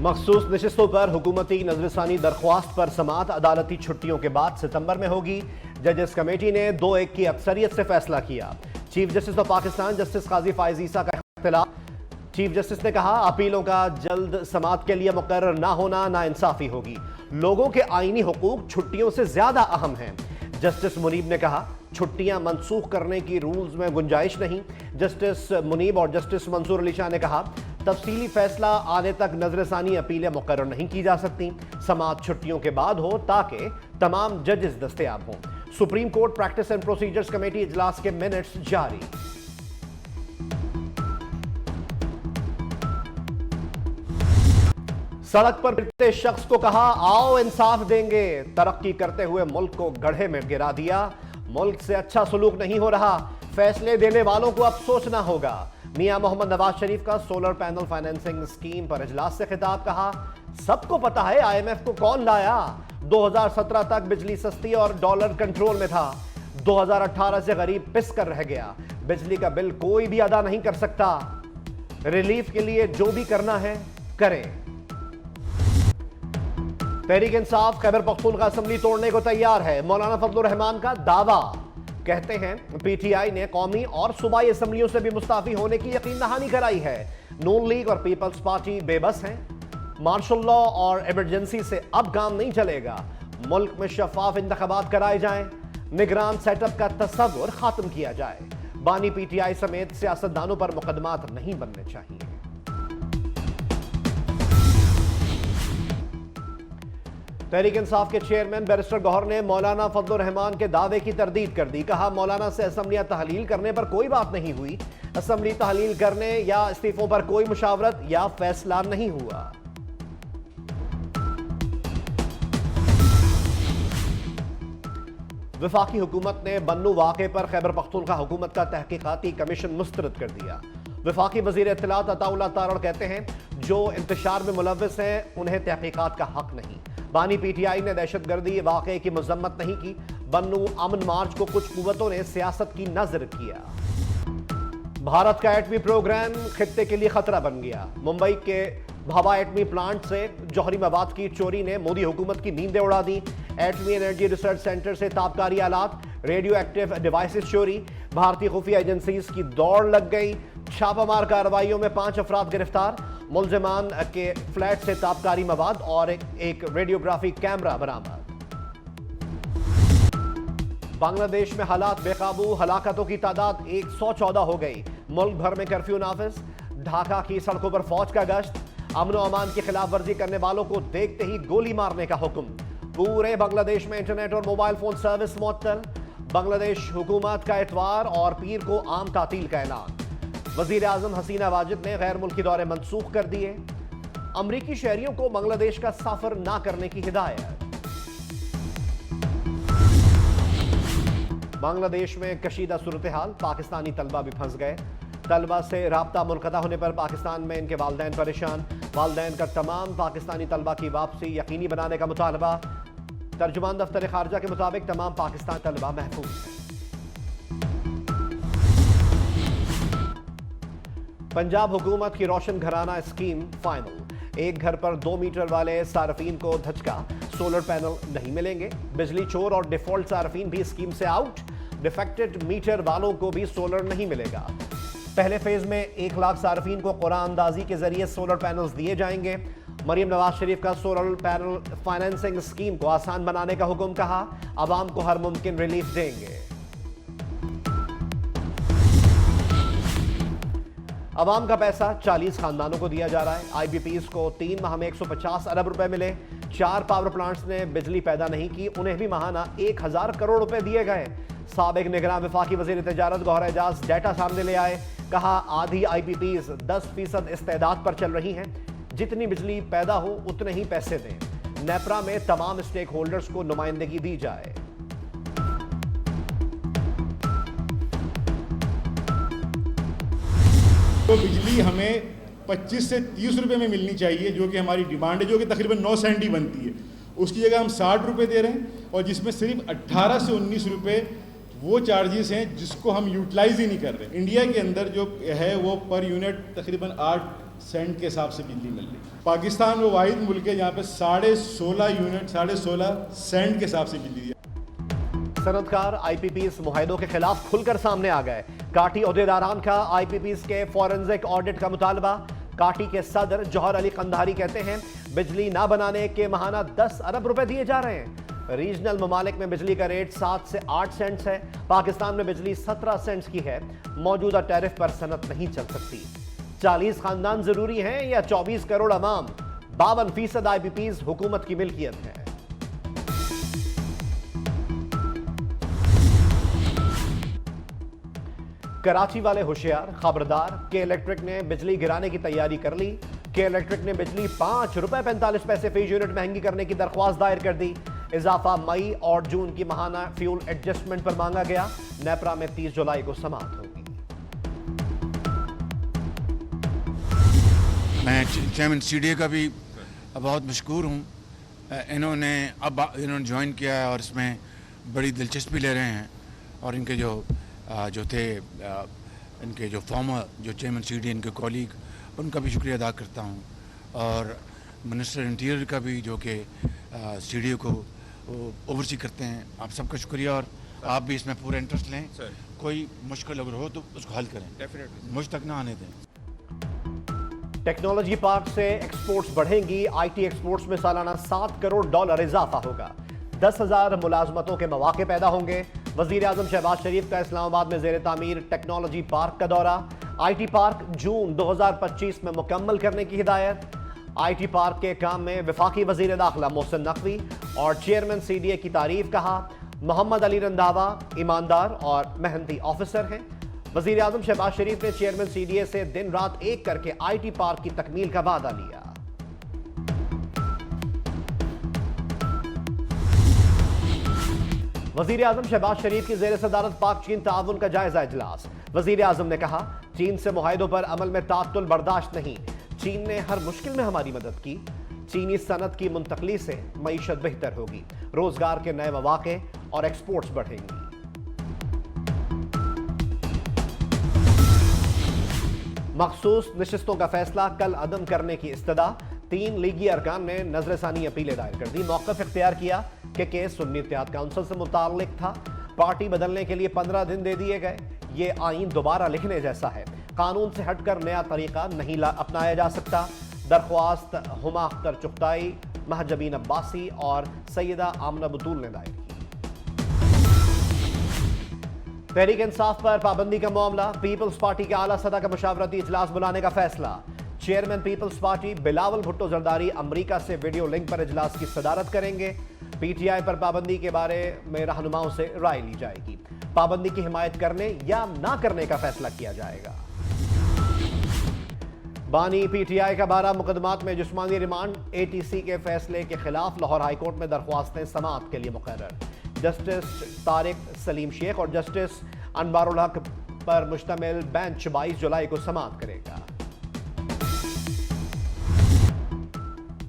मखसूस नशिस्तों पर हुकूमती नजरसानी दरख्वास्त पर समाअत अदालती छुट्टियों के बाद सितंबर में होगी। जजेस कमेटी ने 2-1 की अक्सरियत से फैसला किया। Chief justice of Pakistan justice Qazi Faez Isa का इख्तिलाफ। चीफ जस्टिस ने कहा, अपीलों का जल्द समाअत के लिए मुकर्रर ना होना नाइंसाफी होगी। लोगों के आईनी हुकूक छुट्टियों से ज्यादा अहम हैं। जस्टिस मुनीब ने कहा, छुट्टियां मनसूख करने की रूल्स में गुंजाइश नहीं। जस्टिस मुनीब और जस्टिस मंसूर अली शाह ने कहा, तफसीली फैसला आने तक नजरसानी अपीलें मुकर्रर नहीं की जा सकती। समाअत छुट्टियों के बाद हो ताकि तमाम जजेस दस्तयाब हों। Supreme court practice and procedures committee इजलास के मिनट्स जारी। सड़क पर फिरते शख्स को कहा, आओ इंसाफ देंगे। तरक्की करते हुए मुल्क को गड्ढे में गिरा दिया। मुल्क से अच्छा सलूक नहीं हो रहा। फैसले देने वालों को अब सोचना होगा। मियां मोहम्मद नवाज शरीफ का सोलर पैनल फाइनेंसिंग स्कीम पर इजलास से खिताब। कहा, सबको पता है IMF को कौन लाया। 2017 तक बिजली सस्ती और डॉलर कंट्रोल में था। 2018 से गरीब पिस कर रह गया। बिजली का बिल कोई भी अदा नहीं कर सकता। रिलीफ के लिए जो भी करना है करें। तहरीक इंसाफ खैबर पख्तूनख्वा असेंबली तोड़ने को तैयार है। मौलाना फजलुर रहमान का दावा। कहते हैं, PTI ने कौमी और सूबाई असेंबलियों से भी मुस्ताफी होने की यकीन दहानी कराई है। नून लीग और पीपल्स पार्टी बेबस हैं। मार्शल लॉ और इमरजेंसी से अब काम नहीं चलेगा। मुल्क में शफाफ इंतखाबात कराए जाएं। निगरान सेटअप का तस्वुर खत्म किया जाए। बानी PTI समेत सियासतदानों पर मुकदमात नहीं बनने चाहिए। तहरीक इंसाफ के चेयरमैन बैरिस्टर गौहर ने मौलाना फजलुर रहमान के दावे की तरदीद कर दी। कहा, मौलाना से असेंबलियां तहलील करने पर कोई बात नहीं हुई। असेंबली तहलील करने या इस्तीफों पर कोई मुशावरत या फैसला नहीं हुआ। वफाकी हुकूमत ने बन्नू वाक़े पर खैबर पख्तूनख्वा हुकूमत का तहकीकाती कमीशन मुस्तरद कर दिया। वफाकी वज़ीर इत्तलात अताउल्लाह तारड़ कहते हैं, जो इंतशार में मुलव्वस हैं उन्हें तहकीकात का हक नहीं। बानी PTI ने दहशतगर्दी वाक़े की मजम्मत नहीं की। बन्नू अमन मार्च को कुछ कुव्वतों ने सियासत की नजर किया। भारत का एटमी प्रोग्राम खित्ते के लिए खतरा बन गया। मुंबई के भाभा एटमी प्लांट से जौहरी मवाद की चोरी ने मोदी हुकूमत की नींदें उड़ा दी। एटमी एनर्जी रिसर्च सेंटर से ताबकारी आलात, रेडियो एक्टिव डिवाइसेस चोरी। भारतीय खुफिया एजेंसीज की दौड़ लग गई। छापामार कार्रवाइयों में 5 अफराद गिरफ्तार। मुलजिमान के फ्लैट से ताबकारी मवाद और एक रेडियोग्राफी कैमरा बरामद। बांग्लादेश में हालात बेकाबू। हलाकतों की तादाद 114 हो गई। मुल्क भर में कर्फ्यू नाफिज। ढाका की सड़कों पर फौज का गश्त। अमन अमान की खिलाफ वर्जी करने वालों को देखते ही गोली मारने का हुक्म। पूरे बांग्लादेश में इंटरनेट और मोबाइल फोन सर्विस मुअत्तल। बांग्लादेश हुकूमत का इतवार और पीर को आम तातील का ऐलान। वजीर आजम हसीना वाजिद ने गैर मुल्की दौरे मनसूख कर दिए। अमरीकी शहरियों को बांग्लादेश का सफर ना करने की हिदायत। बांग्लादेश में कशीदा सूरत हाल। पाकिस्तानी तलबा भी फंस गए। तलबा से राब्ता मुनक़ता होने पर पाकिस्तान में इनके वालिदैन परेशान। वालिदैन का तमाम पाकिस्तानी तलबा की वापसी यकीनी बनाने का मुतालबा। तर्जुमान दफ्तर खारजा के मुताबिक तमाम पाकिस्तान तलबा महफूज हैं। पंजाब हुकूमत की रोशन घराना स्कीम फाइनल। एक घर पर 2 मीटर वाले सार्फिन को धचका। सोलर पैनल नहीं मिलेंगे। बिजली चोर और डिफॉल्ट सार्फिन भी स्कीम से आउट। डिफेक्टेड मीटर वालों को भी सोलर नहीं मिलेगा। पहले फेज में 1 लाख सार्फिन को कुरान अंदाजी के जरिए सोलर पैनल्स दिए जाएंगे। मरियम नवाज शरीफ का सोलर पैनल फाइनेंसिंग स्कीम को आसान बनाने का हुक्म। कहा, आवाम को हर मुमकिन रिलीफ देंगे। अवाम का पैसा 40 खानदानों को दिया जा रहा है। IBPs को 3 माह में 150 अरब रुपए मिले। 4 पावर प्लांट्स ने बिजली पैदा नहीं की, उन्हें भी माहाना 1000 करोड़ रुपए दिए गए। साबिक निगरान वफाकी वजीर तिजारत गौहर एजाज डेटा सामने ले आए। कहा, आधी IBPs 10% इस्तेदाद पर चल रही हैं। जितनी बिजली पैदा हो उतने ही पैसे दें। नेपरा में तमाम स्टेक होल्डर्स को नुमाइंदगी दी जाए। तो बिजली हमें 25 से 30 रुपए में मिलनी चाहिए, जो कि हमारी डिमांड है, जो कि तकरीबन 9 सेंट ही बनती है। उसकी जगह हम 60 रुपये दे रहे हैं, और जिसमें सिर्फ 18 से 19 रुपये वो चार्जेस हैं जिसको हम यूटिलाइज ही नहीं कर रहे। इंडिया के अंदर जो है वो पर यूनिट तकरीबन 8 सेंट के हिसाब से बिजली मिल रही है। पाकिस्तान वो वाहिद मुल्क है जहाँ पे 16.5 यूनिट 16.5 सेंट के हिसाब से बिजली है। सनतकार आईपीपीएस मुआहदों के खिलाफ खुलकर सामने आ गए। काटी ओहदेदारान का आईपीपीएस के फॉरेंसिक ऑडिट का मुतालबा। काटी के सदर जौहर अली कंधारी कहते हैं बिजली ना बनाने के माहाना 10 अरब रुपए दिए जा रहे हैं। रीजनल ममालिक में बिजली का रेट 7 से 8 सेंट्स है। पाकिस्तान में बिजली 17 सेंट्स की है। मौजूदा टैरिफ पर सनत नहीं चल सकती। 40 खानदान जरूरी हैं या 24 करोड़ अवाम? 52% आईपीपीएस हुकूमत की मिल्कियत है। कराची वाले होशियार, खबरदार। के इलेक्ट्रिक ने बिजली गिराने की तैयारी कर ली। के इलेक्ट्रिक ने बिजली 5 रुपए 45 पैसे फी यूनिट महंगी करने की दरख्वास्त दायर कर दी। इजाफा मई और जून की माहाना फ्यूल एडजस्टमेंट पर मांगा गया। नेपरा में 30 जुलाई को समाप्त होगी। मैं चेयरमैन सीडीए का भी बहुत मशकूर हूँ। इन्होंने ज्वाइन किया है और इसमें बड़ी दिलचस्पी ले रहे हैं। और इनके जो थे इनके जो फॉर्मर जो चेयरमैन सीडीए इनके कॉलीग, उनका भी शुक्रिया अदा करता हूँ। और मिनिस्टर इंटीरियर का भी जो कि सीडीए को ओवरसी करते हैं। आप सबका शुक्रिया। और आप भी इसमें पूरा इंटरेस्ट लें। कोई मुश्किल अगर हो तो उसको हल करें, डेफिनेटली मुझ तक ना आने दें। टेक्नोलॉजी पार्क से एक्सपोर्ट्स बढ़ेंगी। आईटी एक्सपोर्ट्स में सालाना $7 करोड़ इजाफा होगा। 10,000 मुलाजमतों के मौके पैदा होंगे। वजीर आजम शहबाज शरीफ का इस्लामाबाद में जेर तामीर टेक्नोलॉजी पार्क का दौरा। आईटी पार्क जून 2025 में मुकम्मल करने की हिदायत। आईटी पार्क के काम में वफाकी वजीर दाखिला मोहसिन नकवी और चेयरमैन सीडीए की तारीफ। कहा मोहम्मद अली रंधावा ईमानदार और मेहनती ऑफिसर हैं। वजीर आजम शहबाज शरीफ ने चेयरमैन सीडीए से दिन रात एक करके आईटी पार्क की तकमील का वादा लिया। वजीर आजम शहबाज शरीफ की जेर सदारत पाक चीन ताउन का जायजा इजलास। वजीर आजम ने कहा चीन से मुआहदों पर अमल में तातुल बर्दाश्त नहीं। चीन ने हर मुश्किल में हमारी मदद की। चीनी सनत की मुंतकली से मईशत बेहतर होगी। रोजगार के नए मौके और एक्सपोर्ट्स बढ़ेंगी। मखसूस नशिस्तों का फैसला कल अदम करने की इस्तदा। 3 लीगी अरकान ने नजरसानी अपीलें दायर कर दी। मौक़िफ़ इख्तियार किया कि केस सुन्नी इत्तेहाद काउंसिल से मुताल्लिक था। पार्टी बदलने के लिए 15 दिन दे दिए गए। ये आईन दोबारा लिखने जैसा है। कानून से हटकर नया तरीका नहीं अपनाया जा सकता। दरख्वास्त हुमा अख्तर चुगताई, महजबीन अब्बासी और सैयदा आमना बतूल ने दायर की। तहरीक इंसाफ पर पाबंदी का मामला। पीपल्स पार्टी के आला सतह का मशावरती इजलास बुलाने का फैसला। Chairman Peoples Party Bilawal Bhutto Zardari अमरीका से वीडियो लिंक पर इजलास की सदारत करेंगे। पीटीआई पर पाबंदी के बारे में रहनुमाओं से राय ली जाएगी। पाबंदी की हिमायत करने या ना करने का फैसला किया जाएगा। बानी पीटीआई का 12 मुकदमात में जिस्मानी रिमांड। एटीसी के फैसले के खिलाफ लाहौर हाईकोर्ट में दरख्वास्तें समाअत के लिए मुकर्रर। जस्टिस तारिक सलीम शेख और जस्टिस अनवारुल हक पर मुश्तमिल बेंच 22 जुलाई को समाअत करेगा।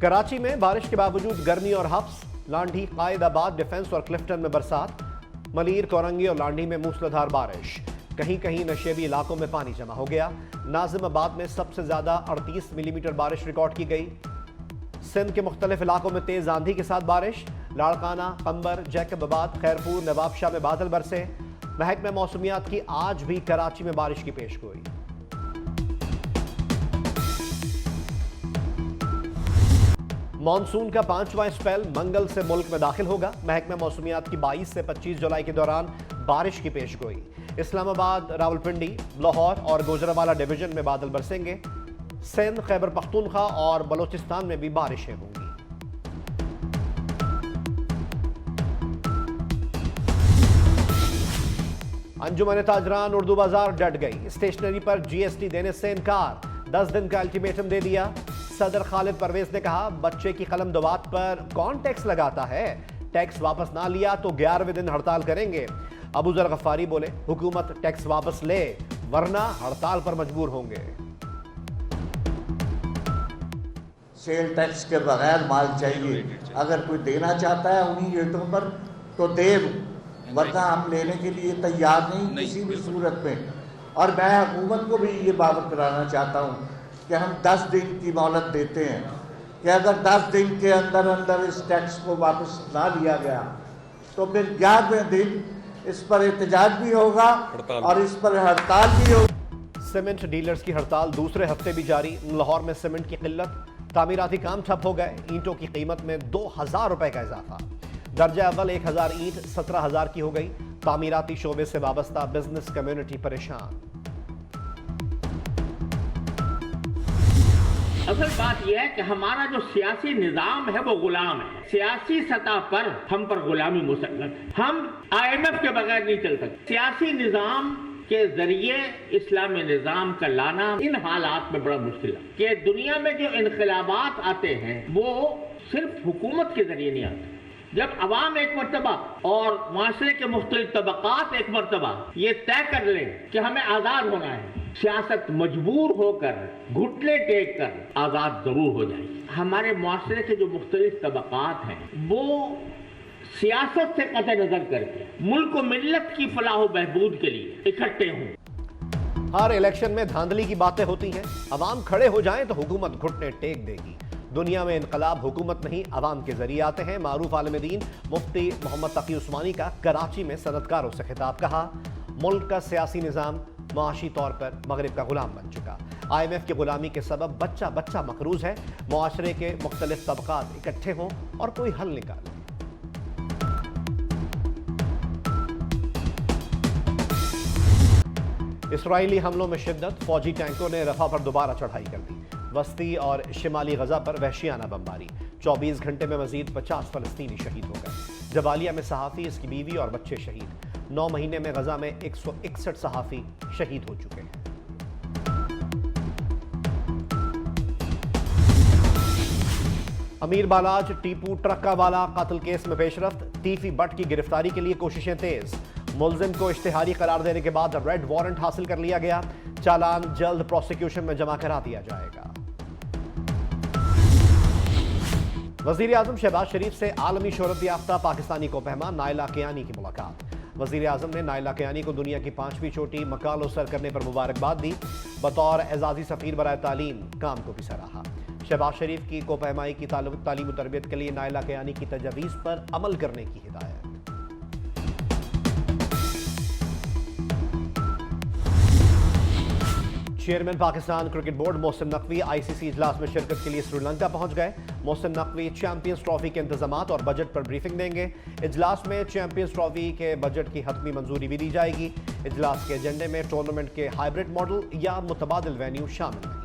कराची में बारिश के बावजूद गर्मी और हफ्स। लांडी, कायदाबाद, डिफेंस और क्लिफ्टन में बरसात। मलीर, कोरंगी और लांडी में मूसलाधार बारिश। कहीं कहीं नशेबी इलाकों में पानी जमा हो गया। नाजिमाबाद में सबसे ज्यादा 38 मिलीमीटर बारिश रिकॉर्ड की गई। सिंध के मुख्तलिफ इलाकों में तेज आंधी के साथ बारिश। लाड़काना, कंबर, जैकबाबाद, खैरपुर, नवाबशाह में बादल बरसे। महकमा मौसमियात की आज भी कराची में बारिश की पेशगोई। मॉनसून का 5वां स्पेल मंगल से मुल्क में दाखिल होगा। महकमा मौसमियात की 22 से 25 जुलाई के दौरान बारिश की पेशगोई। इस्लामाबाद, रावलपिंडी, लाहौर और गुजरावाला डिवीजन में बादल बरसेंगे। सिंध, खैबर पख्तूनख्वा और बलोचिस्तान में भी बारिशें होंगी। अंजुमन ताजरान उर्दू बाजार डट गई। स्टेशनरी पर जीएसटी देने से इनकार। 10 दिन का अल्टीमेटम दे दिया। सदर खालिद परवेज ने कहा बच्चे की कलम दवात पर कौन टैक्स लगाता है। टैक्स वापस ना लिया तो 11वें दिन हड़ताल करेंगे। अबू जर गफ्फारी बोले हुकूमत टैक्स वापस ले वरना हड़ताल पर मजबूर होंगे। सेल टैक्स के बगैर माल चाहिए। अगर कोई देना चाहता है उन्हीं रेटों पर तो दे, वरना हम लेने के लिए तैयार नहीं किसी भी सूरत में। और मैं हुकूमत को भी ये बात कराना चाहता हूँ कि हम 10 दिन की मोहलत देते हैं कि अगर 10 दिन के अंदर अंदर इस टैक्स को वापस ना लिया गया तो फिर 11वें दिन इस पर एहतजाज भी होगा और इस पर हड़ताल भी होगी। सीमेंट डीलर्स की हड़ताल दूसरे हफ्ते भी जारी। लाहौर में सीमेंट की किल्लत, तामीराती काम ठप हो गए। ईंटों की कीमत में 2000 रुपए का इजाफा। दर्जा अव्वल 1000 ईंट 17000 की हो गई। तामीराती शोबे से वाबस्ता बिजनेस कम्युनिटी परेशान। असल बात यह है कि हमारा जो सियासी निजाम है वो गुलाम है। सियासी सतह पर हम पर गुलामी मुसल्लत है। हम IMF के बगैर नहीं चल सकते। सियासी निजाम के जरिए इस्लामी निजाम का लाना इन हालात में बड़ा मुश्किल है कि दुनिया में जो इनकलाबात आते हैं वो सिर्फ हुकूमत के जरिए नहीं आते। जब अवाम एक मरतबा और माशरे के मुख्तलिफ तबकात एक मरतबा ये तय कर ले कि हमें आज़ाद होना है, सियासत मजबूर होकर घुटने टेक कर आज़ाद जरूर हो जाएगी। हमारे माशरे के जो मुख्तलिफ तबकात हैं वो सियासत से कतई नजर करके मुल्क व मिल्लत की फलाह व बहबूद के लिए इकट्ठे हों। हर इलेक्शन में धांधली की बातें होती हैं। अवाम खड़े हो जाएं तो हुकूमत घुटने टेक देगी। दुनिया में इनकलाब हुकूमत नहीं अवाम के जरिए आते हैं। मारूफ आलिम दीन मुफ्ती मोहम्मद तकी उस्मानी का कराची में सनतकारों से खिताब। कहा, मुल्क का सियासी निज़ाम माशी तौर पर मगरिब का गुलाम बन चुका। IMF की गुलामी के सबब बच्चा बच्चा मकरूज है। मुआशरे के मुख्तलिफ तबकात इकट्ठे हों और कोई हल निकालें। इसराइली हमलों में शिद्दत। फौजी टैंकों ने रफा पर दोबारा चढ़ाई कर दी। वस्ती और शिमाली गजा पर वहशियाना बमबारी। 24 घंटे में मजीद 50 फलस्तीनी शहीद हो गए। जबालिया में सहाफ़ी, इसकी बीवी और बच्चे शहीद। 9 महीने में गजा में 161 सहाफ़ी शहीद हो चुके हैं। अमीर बालाज टीपू ट्रक्का वाला कत्ल केस में पेशरफ्त। टीफी बट की गिरफ्तारी के लिए कोशिशें तेज। मुलजिम को इश्तिहारी करार देने के बाद रेड वारंट हासिल कर लिया गया। चालान जल्द प्रोसिक्यूशन में जमा करा दिया जाएगा। वजीर आजम शहबाज शरीफ से आलमी शोहरत याफ्ता पाकिस्तानी कोपहमा नायला कियानी की मुलाकात। वजीर आजम ने नायला कियानी को दुनिया की 5वीं चोटी मकालो सर करने पर मुबारकबाद दी। बतौर एजाजी सफीर बराए तालीम काम को भी सराहा। शहबाज शरीफ की कोपहमाई की तालीम तरबियत के लिए नायला कियानी की तजवीज़ पर अमल करने की हिदायत। Chairman Pakistan cricket board Mohsin Naqvi ICC इजलास में शिरकत के लिए श्रीलंका पहुंच गए। मोहसिन नकवी चैंपियंस ट्रॉफी के इंतजामात और बजट पर ब्रीफिंग देंगे। इजलास में चैंपियंस ट्रॉफी के बजट की हतमी मंजूरी भी दी जाएगी। इजलास के एजेंडे में टूर्नामेंट के हाइब्रिड मॉडल या मुतबादिल वेन्यू शामिल है।